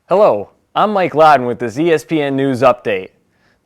Hello, I'm Mike Louden with this ESPN News Update.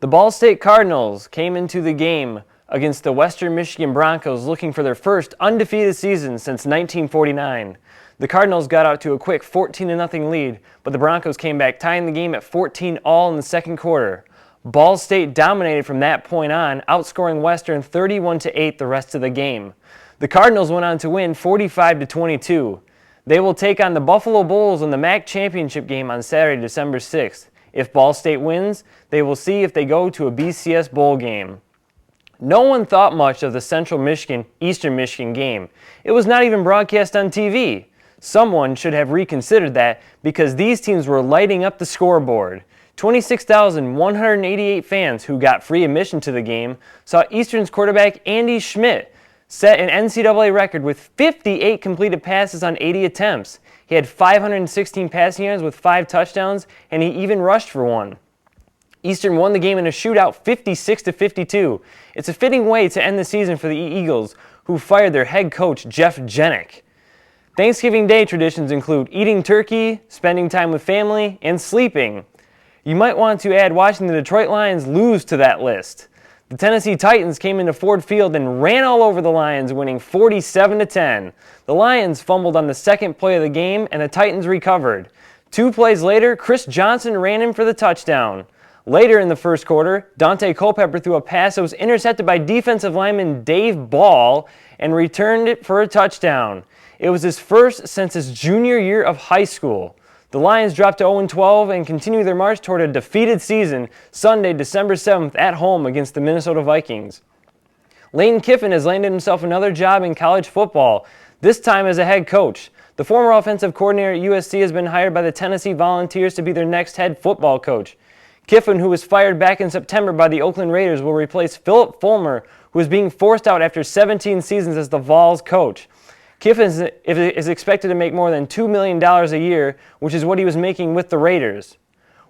The Ball State Cardinals came into the game against the Western Michigan Broncos looking for their first undefeated season since 1949. The Cardinals got out to a quick 14-0 lead, but the Broncos came back tying the game at 14-all in the second quarter. Ball State dominated from that point on, outscoring Western 31-8 the rest of the game. The Cardinals went on to win 45-22. They will take on the Buffalo Bulls in the MAC championship game on Saturday, December 6th. If Ball State wins, they will see if they go to a BCS Bowl game. No one thought much of the Central Michigan, Eastern Michigan game. It was not even broadcast on TV. Someone should have reconsidered that because these teams were lighting up the scoreboard. 26,188 fans who got free admission to the game saw Eastern's quarterback Andy Schmidt set an NCAA record with 58 completed passes on 80 attempts. He had 516 passing yards with 5 touchdowns, and he even rushed for one. Eastern won the game in a shootout 56-52. It's a fitting way to end the season for the Eagles, who fired their head coach Jeff Jenick. Thanksgiving Day traditions include eating turkey, spending time with family, and sleeping. You might want to add watching the Detroit Lions lose to that list. The Tennessee Titans came into Ford Field and ran all over the Lions, winning 47-10. The Lions fumbled on the second play of the game, and the Titans recovered. 2 plays later, Chris Johnson ran in for the touchdown. Later in the first quarter, Dante Culpepper threw a pass that was intercepted by defensive lineman Dave Ball and returned it for a touchdown. It was his first since his junior year of high school. The Lions dropped to 0-12 and continue their march toward a defeated season Sunday, December 7th at home against the Minnesota Vikings. Lane Kiffin has landed himself another job in college football, this time as a head coach. The former offensive coordinator at USC has been hired by the Tennessee Volunteers to be their next head football coach. Kiffin, who was fired back in September by the Oakland Raiders, will replace Philip Fulmer, who is being forced out after 17 seasons as the Vols coach. Kiffin is expected to make more than $2 million a year, which is what he was making with the Raiders.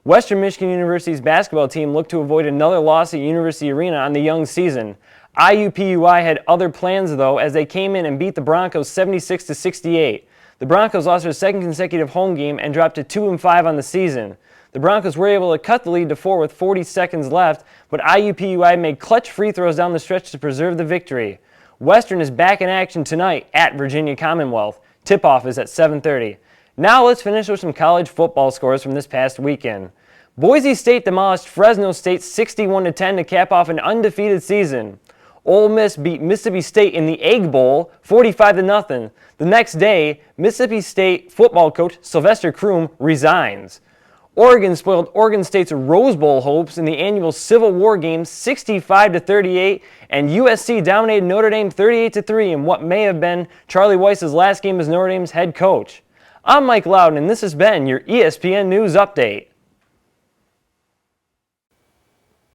Western Michigan University's basketball team looked to avoid another loss at University Arena on the young season. IUPUI had other plans, though, as they came in and beat the Broncos 76-68. The Broncos lost their second consecutive home game and dropped to 2-5 on the season. The Broncos were able to cut the lead to 4 with 40 seconds left, but IUPUI made clutch free throws down the stretch to preserve the victory. Western is back in action tonight at Virginia Commonwealth. Tip-off is at 7:30. Now let's finish with some college football scores from this past weekend. Boise State demolished Fresno State 61-10 to cap off an undefeated season. Ole Miss beat Mississippi State in the Egg Bowl 45-0. The next day, Mississippi State football coach Sylvester Croom resigns. Oregon spoiled Oregon State's Rose Bowl hopes in the annual Civil War game 65-38, and USC dominated Notre Dame 38-3 in what may have been Charlie Weiss's last game as Notre Dame's head coach. I'm Mike Louden, and this has been your ESPN News Update.